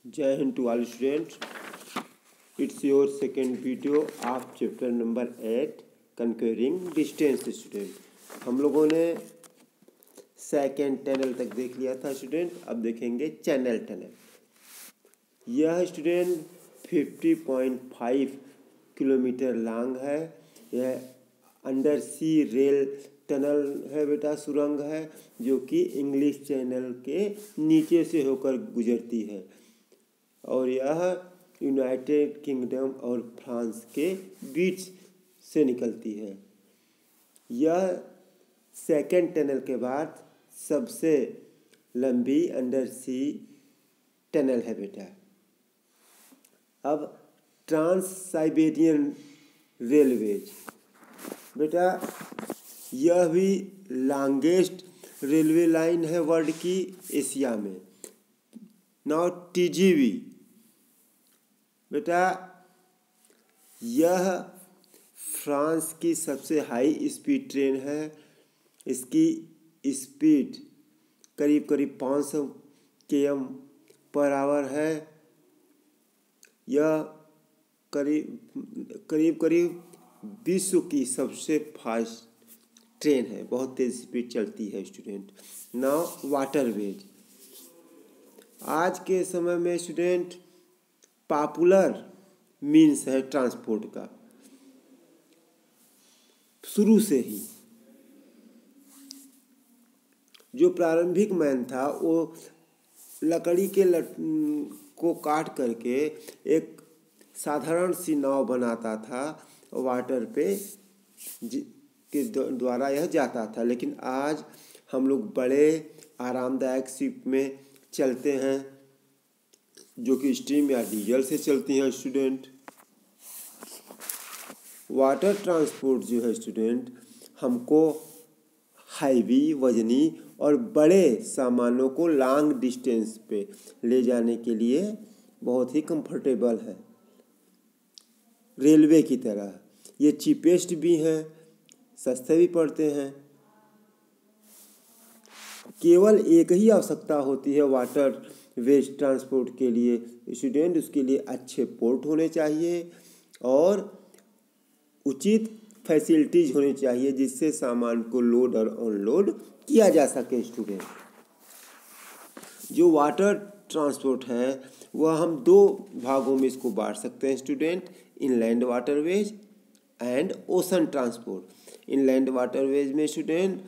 जय हिंद to all student. It's your second video of chapter number 8 conquering distance. Student हम लोगों ने सेकेंड टनल तक देख लिया था स्टूडेंट. अब देखेंगे चैनल टनल. यह स्टूडेंट 50.5 किलोमीटर लॉन्ग है. यह अंडर सी रेल टनल है बेटा, सुरंग है जो कि इंग्लिश चैनल के नीचे से होकर गुजरती है और यह यूनाइटेड किंगडम और फ्रांस के बीच से निकलती है. यह सेकेंड टनल के बाद सबसे लंबी अंडर सी टनल है बेटा. अब ट्रांस साइबेरियन रेलवेज बेटा, यह भी लॉन्गेस्ट रेलवे लाइन है वर्ल्ड की एशिया में. नाउ टीजीवी बेटा, यह फ्रांस की सबसे हाई स्पीड ट्रेन है. इसकी स्पीड करीब करीब 500 km/h है. यह करीब विश्व की सबसे फास्ट ट्रेन है, बहुत तेज स्पीड चलती है स्टूडेंट. Now waterways. आज के समय में स्टूडेंट पॉपुलर मीन्स है ट्रांसपोर्ट का. शुरू से ही जो प्रारंभिक मैन था वो लकड़ी के को काट करके एक साधारण सी नाव बनाता था, वाटर पे के द्वारा यह जाता था. लेकिन आज हम लोग बड़े आरामदायक शिप में चलते हैं जो कि स्टीम या डीजल से चलती हैं स्टूडेंट. वाटर ट्रांसपोर्ट जो है स्टूडेंट, हमको हैवी वजनी और बड़े सामानों को लॉन्ग डिस्टेंस पे ले जाने के लिए बहुत ही कंफर्टेबल है. रेलवे की तरह ये चीपेस्ट भी हैं, सस्ते भी पड़ते हैं. केवल एक ही आवश्यकता होती है वाटर वेज ट्रांसपोर्ट के लिए स्टूडेंट. उसके लिए अच्छे पोर्ट होने चाहिए और उचित फैसिलिटीज होनी चाहिए जिससे सामान को लोड और अनलोड किया जा सके स्टूडेंट. जो वाटर ट्रांसपोर्ट है वह हम दो भागों में इसको बांट सकते हैं student. Inland waterways and ocean transport. Inland waterways में स्टूडेंट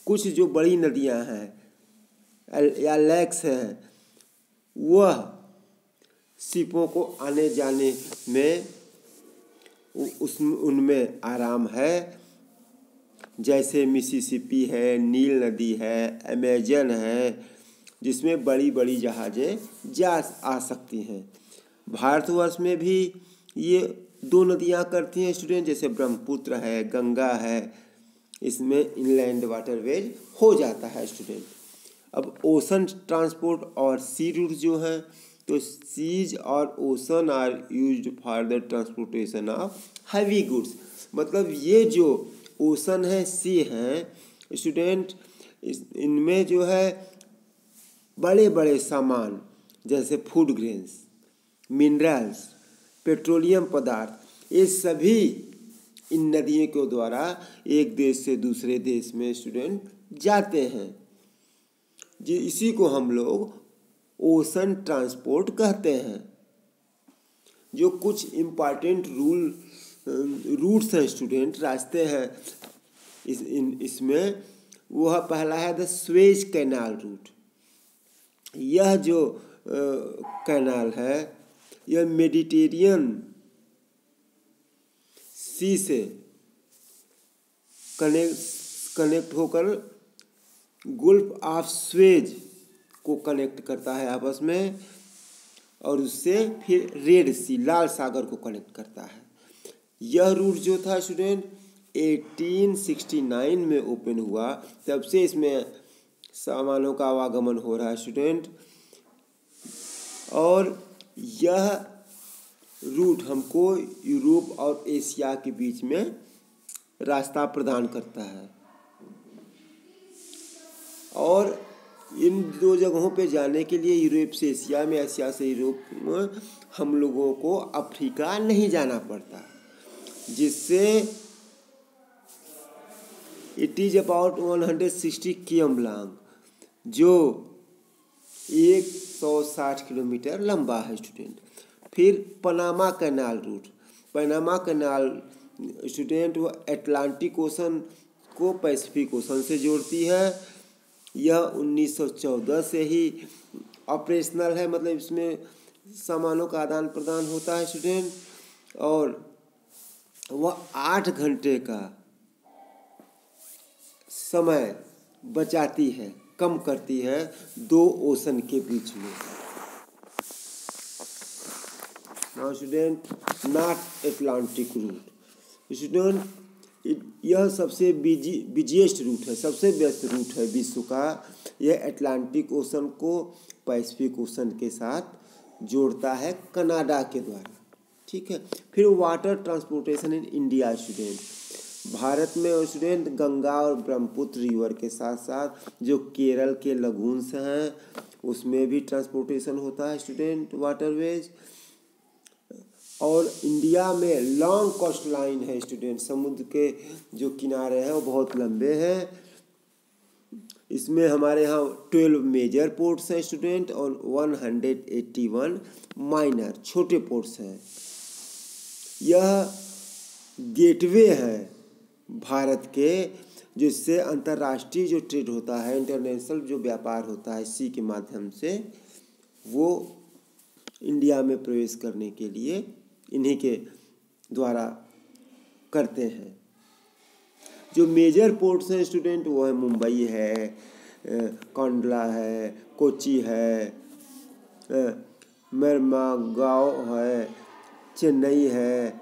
कुछ जो बड़ी नदियां हैं या लेक्स हैं वह शिपों को आने जाने में उनमें आराम है. जैसे मिसिसिपी है, नील नदी है, अमेजन है, जिसमें बड़ी बड़ी जहाज़ें जा आ सकती हैं. भारतवर्ष में भी ये दो नदियां करती हैं स्टूडेंट, जैसे ब्रह्मपुत्र है, गंगा है. इसमें इनलैंड वाटरवेज हो जाता है स्टूडेंट. अब ओशन ट्रांसपोर्ट और सी रूट जो है, तो सीज और ocean are used for the transportation of heavy goods. मतलब ये जो ओशन है, सी हैं स्टूडेंट, इनमें जो है बड़े बड़े सामान जैसे फूड ग्रेन्स, मिनरल्स, पेट्रोलियम पदार्थ, ये सभी इन नदियों के द्वारा एक देश से दूसरे देश में स्टूडेंट जाते हैं. जी, इसी को हम लोग ओशन ट्रांसपोर्ट कहते हैं. जो कुछ इम्पॉर्टेंट रूट्स हैं स्टूडेंट, रास्ते हैं इसमें. वह पहला है द स्वेज कैनाल रूट. यह जो कैनाल है यह मेडिटेरियन सी से कनेक्ट होकर गुल्फ ऑफ स्वेज को कनेक्ट करता है आपस में और उससे फिर रेड सी, लाल सागर को कनेक्ट करता है. यह रूट जो था स्टूडेंट 1869 में ओपन हुआ, तब से इसमें सामानों का आवागमन हो रहा है स्टूडेंट. और यह रूट हमको यूरोप और एशिया के बीच में रास्ता प्रदान करता है. और इन दो जगहों पे जाने के लिए यूरोप से एशिया में, एशिया से यूरोप में हम लोगों को अफ्रीका नहीं जाना पड़ता, जिससे it is about 160 km long, जो 160 किलोमीटर लंबा है स्टूडेंट। फिर Panama canal route, Panama canal student वो अटलांटिक ओशन को पैसिफिक ओशन से जोड़ती है। यह 1914 से ही ऑपरेशनल है, मतलब इसमें सामानों का आदान प्रदान होता है स्टूडेंट, और वह 8 घंटे का समय बचाती है, कम करती है दो ओशन के बीच में। Now student, north Atlantic route student, यह सबसे बिजिएस्ट रूट है, सबसे व्यस्त रूट है विश्व का। यह अटलांटिक ओशन को पैसिफिक ओशन के साथ जोड़ता है कनाडा के द्वारा, ठीक है। फिर water transportation in India student, Bharat में स्टूडेंट गंगा और ब्रह्मपुत्र रिवर के साथ साथ जो केरल के लगून्स हैं उसमें भी ट्रांसपोर्टेशन होता है स्टूडेंट, वाटरवेज। और इंडिया में लॉन्ग कोस्ट लाइन है स्टूडेंट, समुद्र के जो किनारे हैं वो बहुत लंबे हैं। इसमें हमारे यहाँ 12 मेजर पोर्ट्स हैं स्टूडेंट और 181 माइनर छोटे पोर्ट्स हैं। यह गेटवे है भारत के, जिससे अंतर्राष्ट्रीय जो ट्रेड होता है, इंटरनेशनल जो व्यापार होता है सी के माध्यम से, वो इंडिया में प्रवेश करने के लिए इन्हीं के द्वारा करते हैं। जो मेजर पोर्ट्स हैं स्टूडेंट वो है मुंबई है, कांडला है, कोची है, मरमागांव है, चेन्नई है,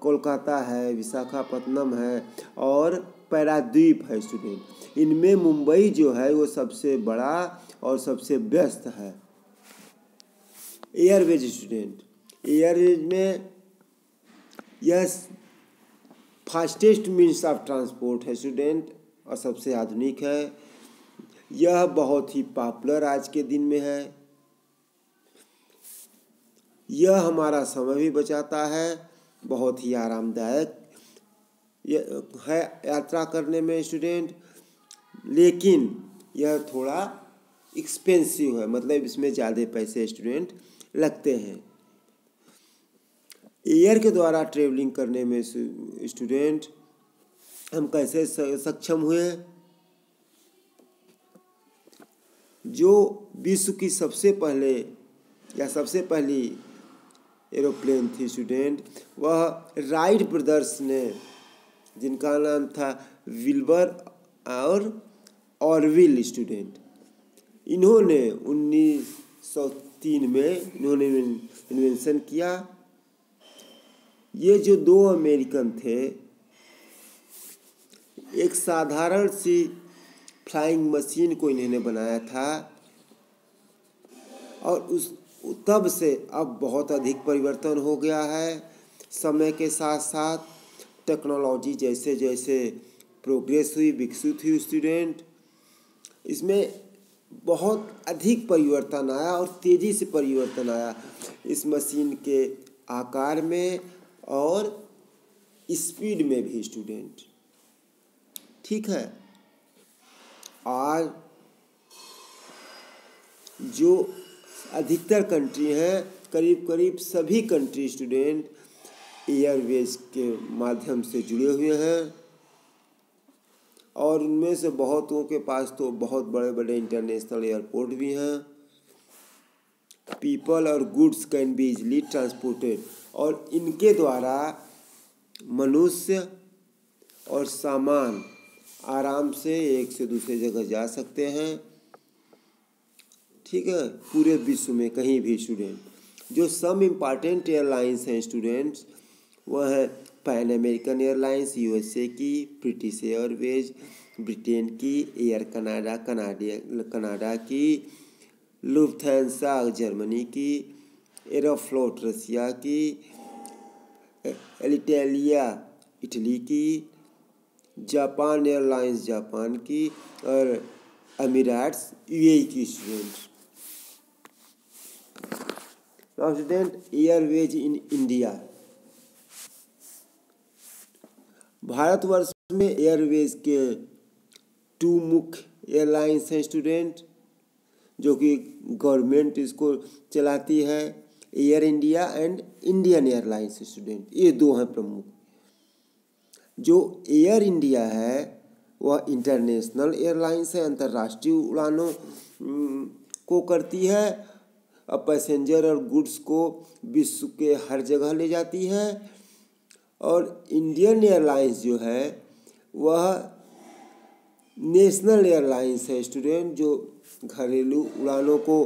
कोलकाता है, विशाखापत्तनम है और पैराद्वीप है स्टूडेंट। इनमें मुंबई जो है वो सबसे बड़ा और सबसे व्यस्त है। एयरवेज स्टूडेंट, एयरवेज में यह फास्टेस्ट मीन्स ऑफ ट्रांसपोर्ट है स्टूडेंट और सबसे आधुनिक है। यह बहुत ही पॉपुलर आज के दिन में है। यह हमारा समय भी बचाता है, बहुत ही आरामदायक है यात्रा करने में स्टूडेंट, लेकिन यह थोड़ा एक्सपेंसिव है, मतलब इसमें ज़्यादा पैसे स्टूडेंट लगते हैं। एयर के द्वारा ट्रेवलिंग करने में स्टूडेंट हम कैसे सक्षम हुए? जो विश्व की सबसे पहली एरोप्लेन थी स्टूडेंट, वह राइट ब्रदर्स ने, जिनका नाम था विल्बर और ऑरविल स्टूडेंट, इन्होंने 1903 में इन्होंने इन्वेंशन किया। ये जो दो अमेरिकन थे, एक साधारण सी फ्लाइंग मशीन को इन्होंने बनाया था और तब से अब बहुत अधिक परिवर्तन हो गया है। समय के साथ साथ टेक्नोलॉजी जैसे जैसे प्रोग्रेस हुई, विकसित हुई स्टूडेंट, इसमें बहुत अधिक परिवर्तन आया और तेज़ी से परिवर्तन आया इस मशीन के आकार में और स्पीड में भी स्टूडेंट, ठीक है। आज जो अधिकतर कंट्री हैं, करीब करीब सभी कंट्री स्टूडेंट एयरवेज के माध्यम से जुड़े हुए हैं और उनमें से बहुतों के पास तो बहुत बड़े बड़े इंटरनेशनल एयरपोर्ट भी हैं। पीपल और goods can be easily transported, और इनके द्वारा मनुष्य और सामान आराम से एक से दूसरे जगह जा सकते हैं, ठीक है, पूरे विश्व में कहीं भी स्टूडेंट। जो सम इम्पॉर्टेंट एयरलाइंस हैं स्टूडेंट्स, वह है पैन अमेरिकन एयरलाइंस यूएसए की, ब्रिटिश एयरवेज ब्रिटेन की, एयर कनाडा की, लुफ्थांसा जर्मनी की, एरोफ्लोट रसिया की, एलिटेलिया इटली की, जापान एयरलाइंस जापान की और अमीराट्स यूएई की student. Now student, Airways in India. Bharatvarsh में एयरवेज के 2 मुख्य एयरलाइंस हैं स्टूडेंट, जो कि गवर्नमेंट इसको चलाती है, air India and Indian airlines student. ये 2 हैं प्रमुख। जो एयर इंडिया है वह इंटरनेशनल एयरलाइंस है, अंतर्राष्ट्रीय उड़ानों को करती है और पैसेंजर और गुड्स को विश्व के हर जगह ले जाती है। और इंडियन एयरलाइंस जो है वह नेशनल एयरलाइंस है स्टूडेंट, जो घरेलू उड़ानों को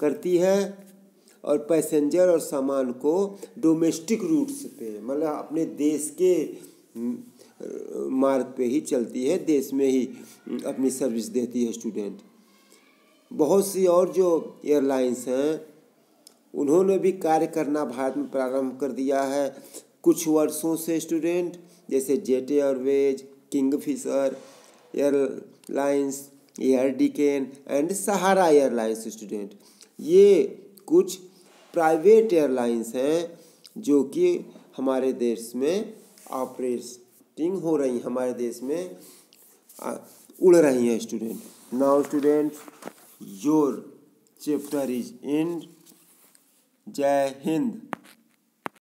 करती है और पैसेंजर और सामान को डोमेस्टिक रूट्स पे, मतलब अपने देश के मार्ग पे ही चलती है, देश में ही अपनी सर्विस देती है स्टूडेंट। बहुत सी और जो एयरलाइंस हैं उन्होंने भी कार्य करना भारत में प्रारंभ कर दिया है कुछ वर्षों से स्टूडेंट, जैसे Jet Airways, Kingfisher Airlines, Air Deccan and Sahara Airlines student. ये कुछ प्राइवेट एयरलाइंस हैं जो कि हमारे देश में ऑपरेटिंग हो रही, हमारे देश में उड़ रही हैं student. Now student, your chapter is and. जय हिंद।